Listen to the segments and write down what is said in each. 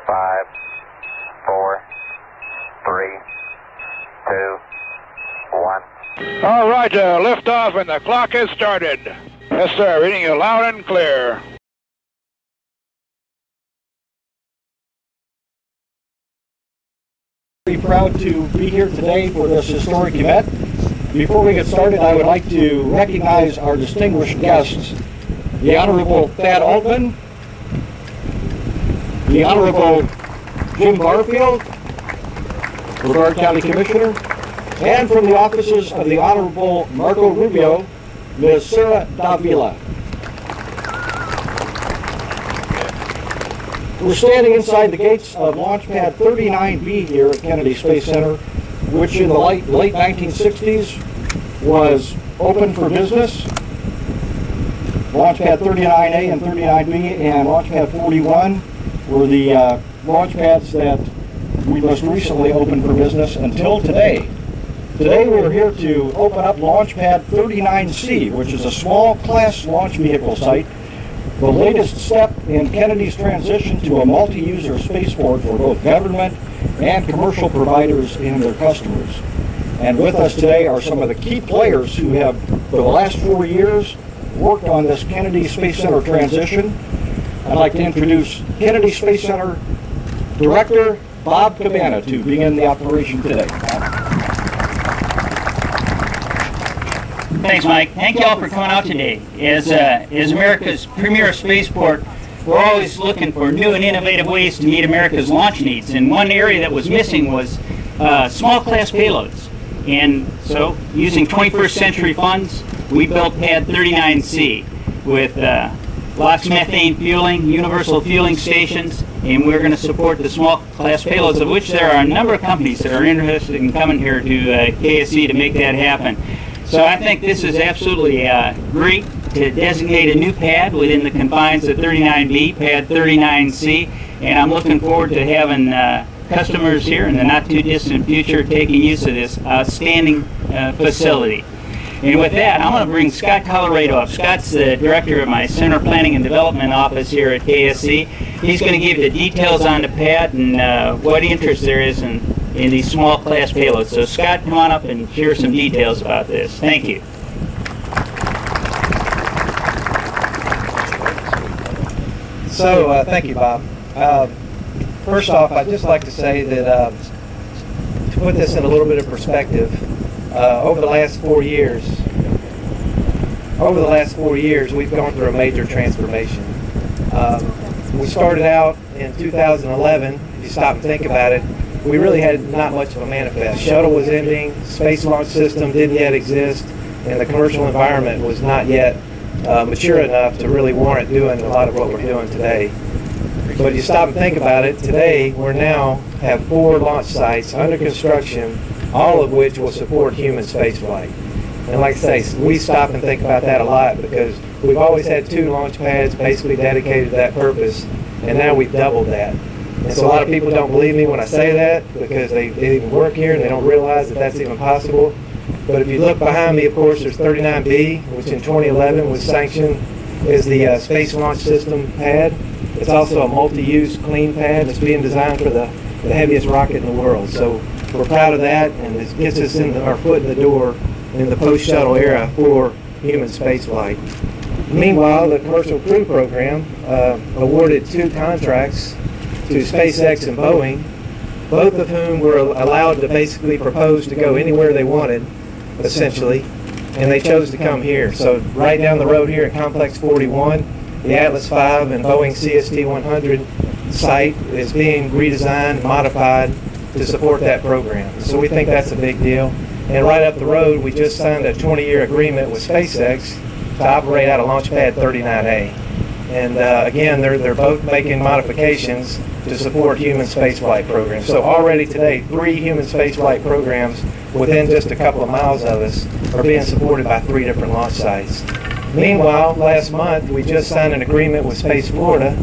5, 4, 3, 2, 1. All right, liftoff and the clock has started. Yes, sir, reading you loud and clear. Very proud to be here today for this historic event. Before we get started, I would like to recognize our distinguished guests, the Honorable Thad Altman, the Honorable Jim Garfield, Brevard County Commissioner, and from the offices of the Honorable Marco Rubio, Ms. Sarah Davila. We're standing inside the gates of Launch Pad 39B here at Kennedy Space Center, which in the late 1960s was open for business. Launch Pad 39A and 39B and Launch Pad 41 were the launch pads that we most recently opened for business until today. Today we're here to open up Launch Pad 39C, which is a small class launch vehicle site, the latest step in Kennedy's transition to a multi-user spaceport for both government and commercial providers and their customers. And with us today are some of the key players who have, for the last 4 years, worked on this Kennedy Space Center transition. I'd like to introduce Kennedy Space Center Director Bob Cabana to begin the operation today. Thanks, Mike. Thank you all for coming out today. As America's premier spaceport, we're always looking for new and innovative ways to meet America's launch needs. And one area that was missing was small class payloads. And so, using 21st century funds, we built Pad 39C with LOX methane fueling, universal fueling stations, and we're going to support the small class payloads, of which there are a number of companies that are interested in coming here to KSC to make that happen. So I think this is absolutely great to designate a new pad within the confines of 39B, Pad 39C, and I'm looking forward to having customers here in the not too distant future taking use of this outstanding facility. And with that, I'm going to bring Scott Colorado up. Scott's the director of my Center Planning and Development office here at KSC. He's going to give you the details on the pad and what interest there is in these small class payloads. So Scott, come on up and share some details about this. Thank you. So thank you, Bob. First off, I'd just like to say that to put this in a little bit of perspective, over the last 4 years, we've gone through a major transformation. We started out in 2011. If you stop and think about it, we really had not much of a manifest. Shuttle was ending, space launch system didn't yet exist, and the commercial environment was not yet mature enough to really warrant doing a lot of what we're doing today. But you stop and think about it, today we now have 4 launch sites under construction, all of which will support human spaceflight. And like I say, we stop and think about that a lot because we've always had 2 launch pads basically dedicated to that purpose, and now we've doubled that. And so a lot of people don't believe me when I say that because they even work here and they don't realize that that's even possible. But if you look behind me, of course, there's 39B, which in 2011 was sanctioned as the Space Launch System pad. It's also a multi-use clean pad that's being designed for the heaviest rocket in the world. So we're proud of that, and it gets us in our foot in the door in the post-shuttle era for human spaceflight. Meanwhile, the Commercial Crew Program awarded 2 contracts to SpaceX and Boeing, both of whom were allowed to basically propose to go anywhere they wanted, essentially, and they chose to come here. So right down the road here at Complex 41, the Atlas V and Boeing CST-100 site is being redesigned, modified to support that program. So we think that's a big deal. And right up the road, we just signed a 20-year agreement with SpaceX to operate out of Launch Pad 39A. And again, they're both making modifications to support human spaceflight programs. So already today, 3 human spaceflight programs within just a couple of miles of us are being supported by 3 different launch sites. Meanwhile, last month, we just signed an agreement with Space Florida,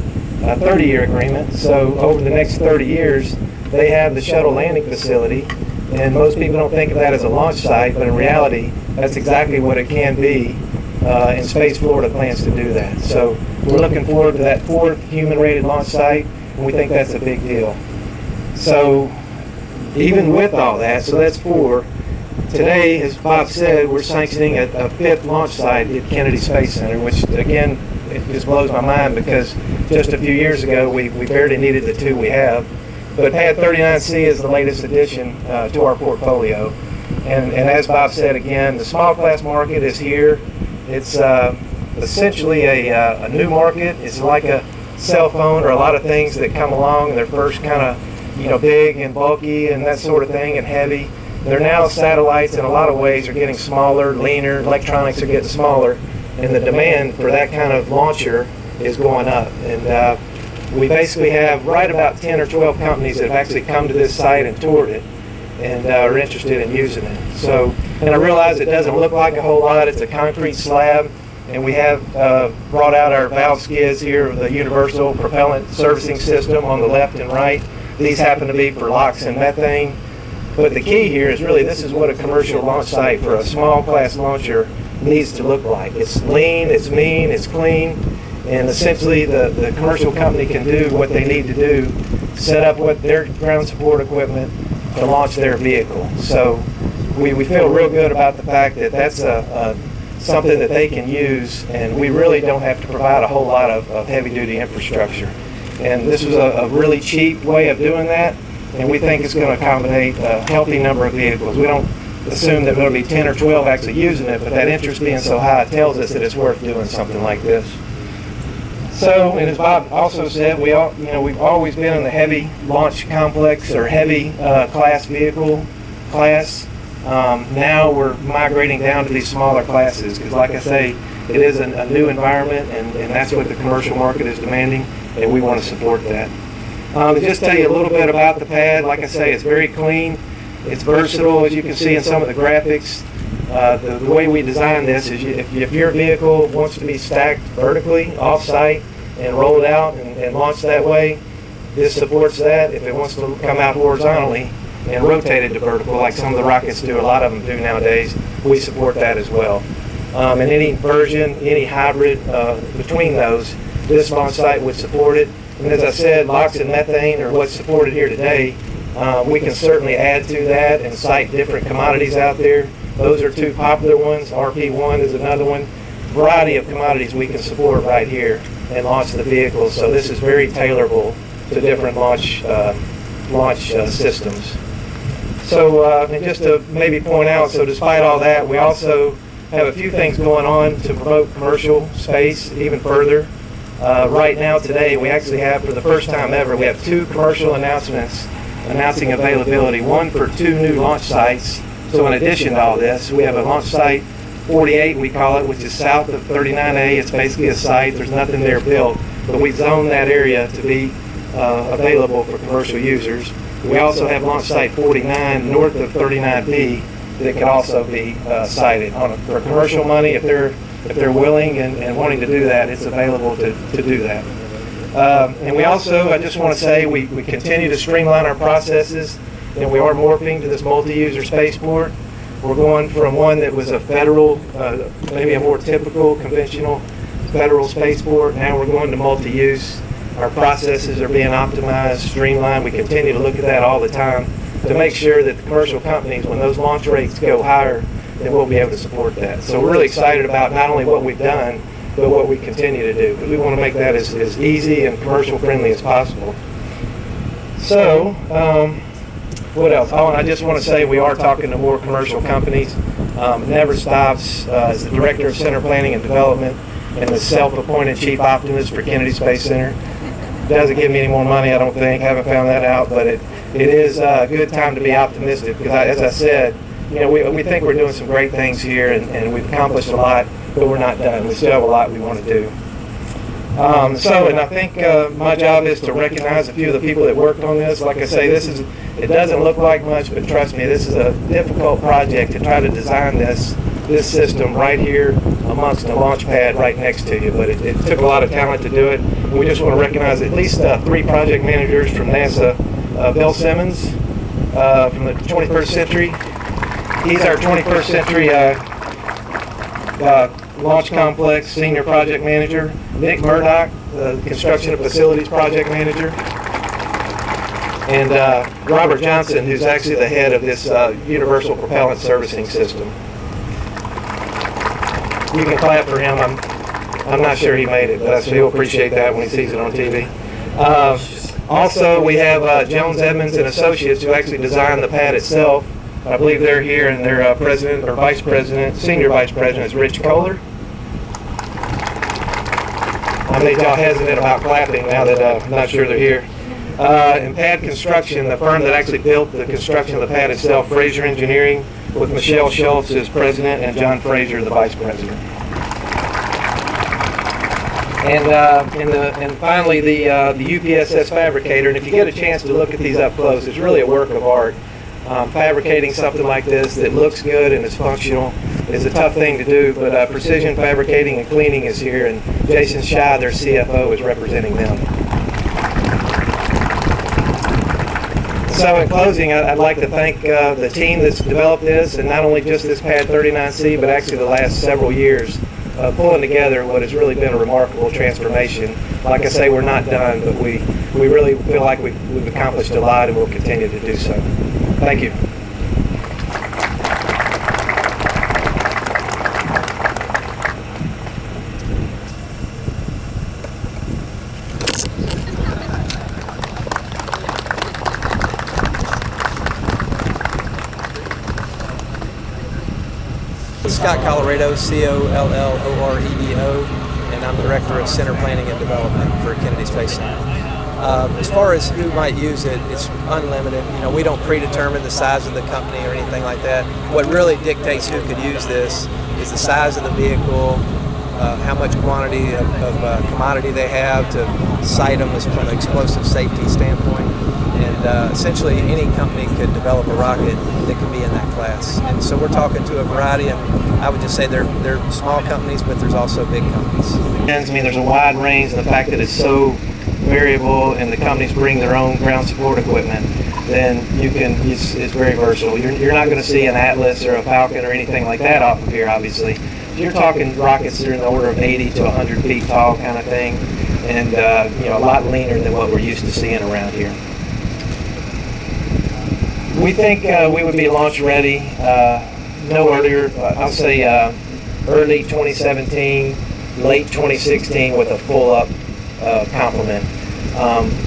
a 30-year agreement. So over the next 30 years, they have the shuttle landing facility. And most people don't think of that as a launch site, but in reality, that's exactly what it can be. And Space Florida plans to do that. So we're looking forward to that 4th human-rated launch site. and we think that's a big deal. So even with all that, so that's 4. Today, as Bob said, we're sanctioning a 5th launch site at Kennedy Space Center, which again, it just blows my mind because just a few years ago we barely needed the 2 we have. But Pad 39C is the latest addition to our portfolio. And as Bob said again, the small class market is here. It's essentially a new market. It's like a cell phone or a lot of things that come along and they're first kind of big and bulky and that sort of thing and heavy. They're now satellites in a lot of ways are getting smaller, leaner, electronics are getting smaller, and the demand for that kind of launcher is going up. And we basically have right about 10 or 12 companies that have actually come to this site and toured it and are interested in using it. So, and I realize it doesn't look like a whole lot. It's a concrete slab, and we have brought out our valve skids here, the universal propellant servicing system on the left and right. These happen to be for LOX and methane. But the key here is really this is what a commercial launch site for a small class launcher needs to look like. It's lean, it's mean, it's clean, and essentially the commercial company can do what they need to do, set up what their ground support equipment to launch their vehicle. So we feel real good about the fact that that's something that they can use, and we really don't have to provide a whole lot of heavy-duty infrastructure. And this was a really cheap way of doing that, and we think it's going to accommodate a healthy number of vehicles. We don't assume that there'll be 10 or 12 actually using it, but that interest being so high tells us that it's worth doing something like this. So, and as Bob also said, we've always been in the heavy launch complex or heavy class vehicle class. Now we're migrating down to these smaller classes because, like I say, it is a new environment, and that's what the commercial market is demanding, and we want to support that. To just tell you a little bit about the pad, like I say, it's very clean. It's versatile, as you can see in some of the graphics. The way we designed this is if your vehicle wants to be stacked vertically off-site and rolled out and launched that way, this supports that. If it wants to come out horizontally and rotated to vertical, like some of the rockets do, a lot of them do nowadays, we support that as well. And any version, any hybrid between those, this launch site would support it. And as I said, LOX and methane are what's supported here today. We can certainly add to that and cite different commodities out there. Those are 2 popular ones. RP1 is another one. Variety of commodities we can support right here and launch the vehicles. So this is very tailorable to different launch systems. So and just to maybe point out, so despite all that, we also have a few things going on to promote commercial space even further. Right now, today, we actually have, for the first time ever, we have 2 commercial announcements announcing availability, one for 2 new launch sites. So in addition to all this, we have a launch site 48, we call it, which is south of 39A. It's basically a site. There's nothing there built, but we zoned that area to be available for commercial users. We also have launch site 49 north of 39B that could also be sited for commercial money. If they're willing and wanting to do that, it's available to do that. And we also, I just want to say, we continue to streamline our processes, and we are morphing to this multi-user spaceport. We're going from one that was a federal, maybe a more typical, conventional federal spaceport. Now we're going to multi-use. Our processes are being optimized, streamlined. We continue to look at that all the time to make sure that the commercial companies, when those launch rates go higher, then we'll be able to support that. So we're really excited about not only what we've done, but what we continue to do, because we want to make that as easy and commercial friendly as possible. So, what else? Oh, and I just want to say we are talking to more commercial companies. It never stops. As the Director of Center Planning and Development and the self-appointed Chief Optimist for Kennedy Space Center. Doesn't give me any more money, I don't think. Haven't found that out, but it is a good time to be optimistic, because as I said, we think we're doing some great things here, and we've accomplished a lot, but we're not done. We still have a lot we want to do. And I think my job is to recognize a few of the people that worked on this. Like I say, it doesn't look like much, but trust me, this is a difficult project to try to design this system right here amongst a launch pad right next to you. But it took a lot of talent to do it. We just want to recognize at least 3 project managers from NASA. Bill Simmons from the 21st Century. He's our 21st Century Launch Complex Senior Project Manager. Nick Murdoch, the Construction and Facilities Project Manager. and Robert Johnson, who's actually the head of this Universal Propellant Servicing System. You can clap for him. I'm not sure he made it, but he'll appreciate that when he sees it on TV. Also, we have Jones Edmonds and Associates, who actually designed the pad itself. I believe they're here, and their president or vice president, senior vice president, is Rich Kohler. I made y'all hesitant about clapping now that I'm not sure they're here. In pad construction, the firm that actually built the construction of the pad itself, Fraser Engineering, with Michelle Schultz as president and John Fraser the vice president. And finally, the UPSS fabricator. And if you get a chance to look at these up close, it's really a work of art. Fabricating something like this that looks good and is functional is a tough thing to do, but Precision Fabricating and Cleaning is here, and Jason Shah, their CFO, is representing them. So in closing, I'd like to thank the team that's developed this, and not only just this Pad 39C, but actually the last several years pulling together what has really been a remarkable transformation. Like I say, we're not done, but we really feel like we've accomplished a lot, and we'll continue to do so. Thank you. Scott Colloredo, C-O-L-L-O-R-E-D-O, and I'm Director of Center Planning and Development for Kennedy Space Center. As far as who might use it, it's unlimited. You know, we don't predetermine the size of the company or anything like that. What really dictates who could use this is the size of the vehicle, how much quantity of commodity they have to sight them from an explosive safety standpoint. And essentially any company could develop a rocket that could be in that class. And so we're talking to a variety, and I would just say they're small companies, but there's also big companies. I mean, there's a wide range, and the fact that it's so variable and the companies bring their own ground support equipment, then it's very versatile. You're not going to see an Atlas or a Falcon or anything like that off of here, obviously. You're talking rockets that are in the order of 80 to 100 feet tall kind of thing, and you know, a lot leaner than what we're used to seeing around here. We think we would be launch ready no earlier, I'll say early 2017, late 2016 with a full up complement.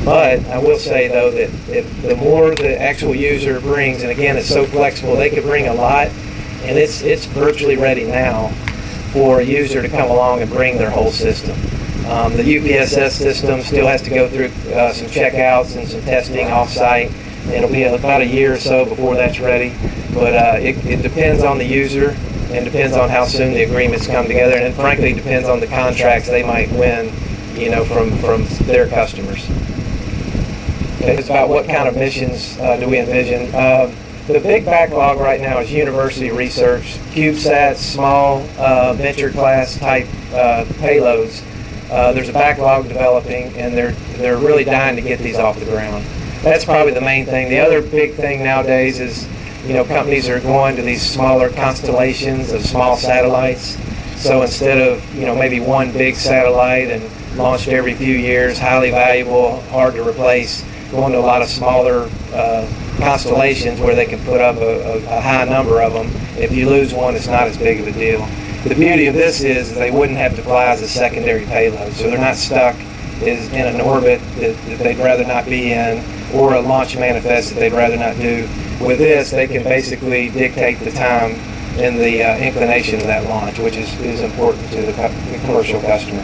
But I will say though that if the more the actual user brings, and again it's so flexible, they could bring a lot, and it's virtually ready now for a user to come along and bring their whole system. The UPSS system still has to go through some checkouts and some testing off-site. It'll be about a year or so before that's ready, but it depends on the user and depends on how soon the agreements come together, and frankly depends on the contracts they might win, you know, from their customers. Okay, it's about what kind of missions do we envision. The big backlog right now is university research, CubeSats, small venture class type payloads. There's a backlog developing, and they're really dying to get these off the ground. That's probably the main thing. The other big thing nowadays is, you know, companies are going to these smaller constellations of small satellites. So instead of, you know, maybe one big satellite and launched every few years, highly valuable, hard to replace, going to a lot of smaller constellations where they can put up a high number of them. If you lose one, it's not as big of a deal. The beauty of this is they wouldn't have to fly as a secondary payload, so they're not stuck in an orbit that they'd rather not be in, or a launch manifest that they'd rather not do. With this, they can basically dictate the time and the inclination of that launch, which is important to the commercial customer.